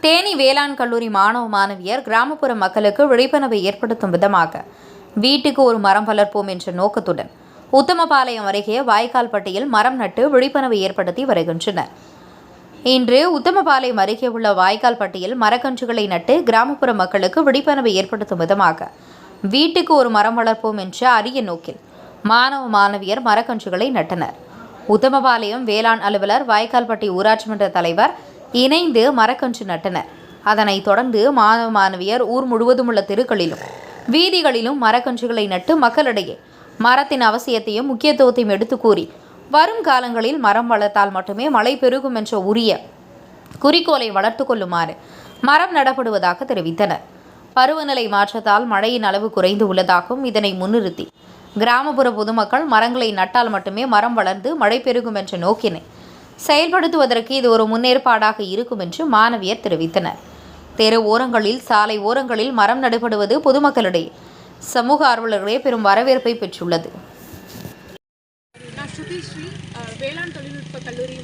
தேனி வேளாண் கல்லூரி மாணவ மாணவியர் கிராமப்புற மக்களுக்கு விழிப்புணர்வை ஏற்படுத்தும் விதமாக வீட்டுக்கு ஒரு மரம் வளர்ப்போம் என்ற நோக்கத்துடன் உத்தமபாளையம் அருகே வாய்க்கால்பட்டியில் மரம் நட்டு விழிப்புணர்வை ஏற்படுத்தி வருகின்றனர். இன்று உத்தமபாளையம் அருகே உள்ள வாய்க்கால்பட்டியில் மரக்கன்றுகளை நட்டு கிராமப்புற மக்களுக்கு விழிப்புணர்வை ஏற்படுத்தும் விதமாக வீட்டுக்கு ஒரு மரம் வளர்ப்போம் என்ற அரிய நோக்கில் மாணவ மாணவியர் மரக்கன்றுகளை நட்டனர். உத்தமபாளையம் வேளாண் அலுவலர், வாய்க்கால்பட்டி ஊராட்சி மன்ற தலைவர் இணைந்து மரக்கன்று நட்டனர். அதனைத் தொடர்ந்து மாணவ மாணவியர் ஊர் முழுவதும் உள்ள தெருக்களிலும் வீதிகளிலும் மரக்கன்றுகளை நட்டு மக்களிடையே மரத்தின் அவசியத்தையும் முக்கியத்துவத்தையும் எடுத்து கூறி வரும் காலங்களில் மரம் வளர்த்தால் மட்டுமே மழை பெருகும் என்ற உரிய குறிக்கோளை வளர்த்து கொள்ளுமாறு மரம் நடப்படுவதாக தெரிவித்தனர். பருவநிலை மாற்றத்தால் மழையின் அளவு குறைந்து உள்ளதாகவும் இதனை முன்னிறுத்தி கிராமப்புற பொதுமக்கள் மரங்களை நட்டால் மட்டுமே மரம் வளர்ந்து மழை பெருகும் என்ற நோக்கினை செயல்படுத்துவதற்கு இது ஒரு முன்னேற்பாடாக இருக்கும் என்று மாணவியர் தெரிவித்தனர். தெரு ஓரங்களில், சாலை ஓரங்களில் மரம் நடுபடுவது பொதுமக்களிடையே சமூக ஆர்வலர்களே பெரும் வரவேற்பை பெற்றுள்ளது. நான் ஸ்ருதிஸ்ரீ, வேளாண் தொழில்நுட்ப கல்லூரி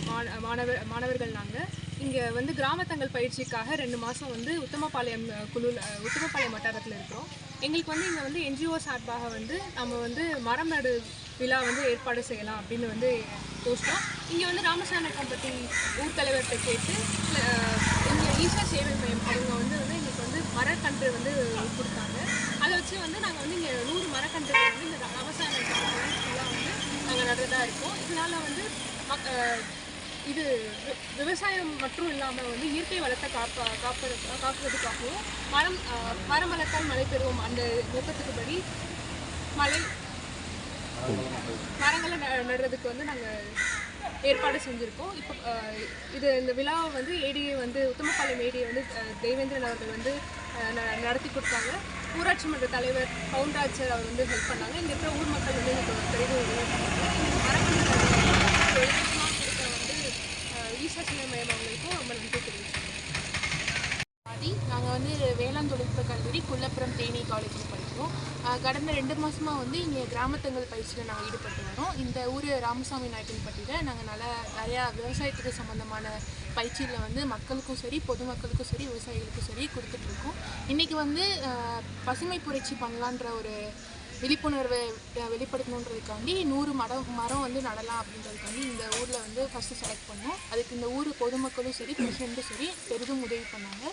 மாணவர்கள். நாங்கள் இங்கே கிராமத்தங்கள் பயிற்சிக்காக 2 மாதம் உத்தமபாளையம் வட்டாரத்தில் இருக்கிறோம். எங்களுக்கு இங்கே என்ஜிஓ சார்பாக நம்ம மரம் நடு விழா ஏற்பாடு செய்யலாம் அப்படின்னு யோசிச்சோம். இங்கே ராமசாமி கம்பெனி ஊர் தலைவர்கிட்ட கேட்டு இங்கே ஈஷா சேவை மையம் அவங்க எங்களுக்கு மரக்கன்று கொடுத்தாங்க. அதை வச்சு நாங்கள் இங்கே 100 மரக்கன்றுகள் இந்த ராமசாமி கம்பெனி ஃபுல்லாக நாங்கள் நடுறதா இருக்கோம். இதனால் இது விவசாயம் மட்டும் இல்லாமல் இயற்கை வளத்தை காப்பதற்காகவும் மரம் வளர்த்தால் மழை பெறுவோம் அந்த நோக்கத்துக்குபடி மரங்களை நடுறதுக்கு நாங்கள் ஏற்பாடு செஞ்சுருக்கோம். இப்போ இந்த விழாவை ஏடிஏ உத்தமபாளையம் ஏடிஏ தேவேந்திரன் அவர்கள் நடத்தி கொடுத்தாங்க. ஊராட்சி மன்ற தலைவர் பவுன்ராஜ் சார் அவர் ஹெல்ப் பண்ணாங்க. இங்கே இருக்கிற ஊர் மக்கள் எனக்கு பெரிய ஈஷா சேவை மையம் அவங்களுக்கும் ரொம்ப நன்றி தெரிவிச்சுக்கிறேன். நாங்கள் வேளாண் தொழில்நுட்ப கல்லூரி குள்ளப்புறம் தேனி காலேஜில் படிக்கிறோம். கடந்த 2 மாதமாக இங்கே கிராமத்தங்கள் பயிற்சியில் நாங்கள் ஈடுபட்டு வரோம். இந்த ஊர் ராமசாமி நாயக்கன்பட்டியில் நாங்கள் நிறையா விவசாயத்துக்கு சம்மந்தமான பயிற்சியில் மக்களுக்கும் சரி, பொதுமக்களுக்கும் சரி, விவசாயிகளுக்கும் சரி கொடுத்துட்ருக்கோம். இன்றைக்கி பசுமை புரட்சி பண்ணலான்ற ஒரு விழிப்புணர்வை வெளிப்படுத்தணுன்றதுக்காண்டி 100 மரம் நடலாம் அப்படின்றதுக்காண்டி இந்த ஊரில் ஃபஸ்ட்டு செலக்ட் பண்ணோம். அதுக்கு இந்த ஊர் பொதுமக்களும் சரி, பிரசிடெண்ட்டும் சரி பெரிதும் உதவி பண்ணாங்க.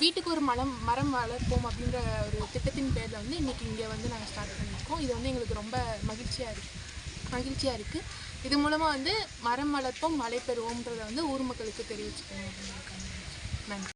வீட்டுக்கு ஒரு மரம் வளர்ப்போம் அப்படின்ற ஒரு திட்டத்தின் பேரில் இன்றைக்கி இங்கே நாங்கள் ஸ்டார்ட் பண்ணியிருக்கோம். இது எங்களுக்கு ரொம்ப மகிழ்ச்சியாக இருக்குது. இது மூலமாக மரம் வளர்ப்போம் மழை பெறுவோம்ன்றதை ஊர் மக்களுக்கு தெரிவிச்சுக்கணும் அப்படின்னு நன்றி.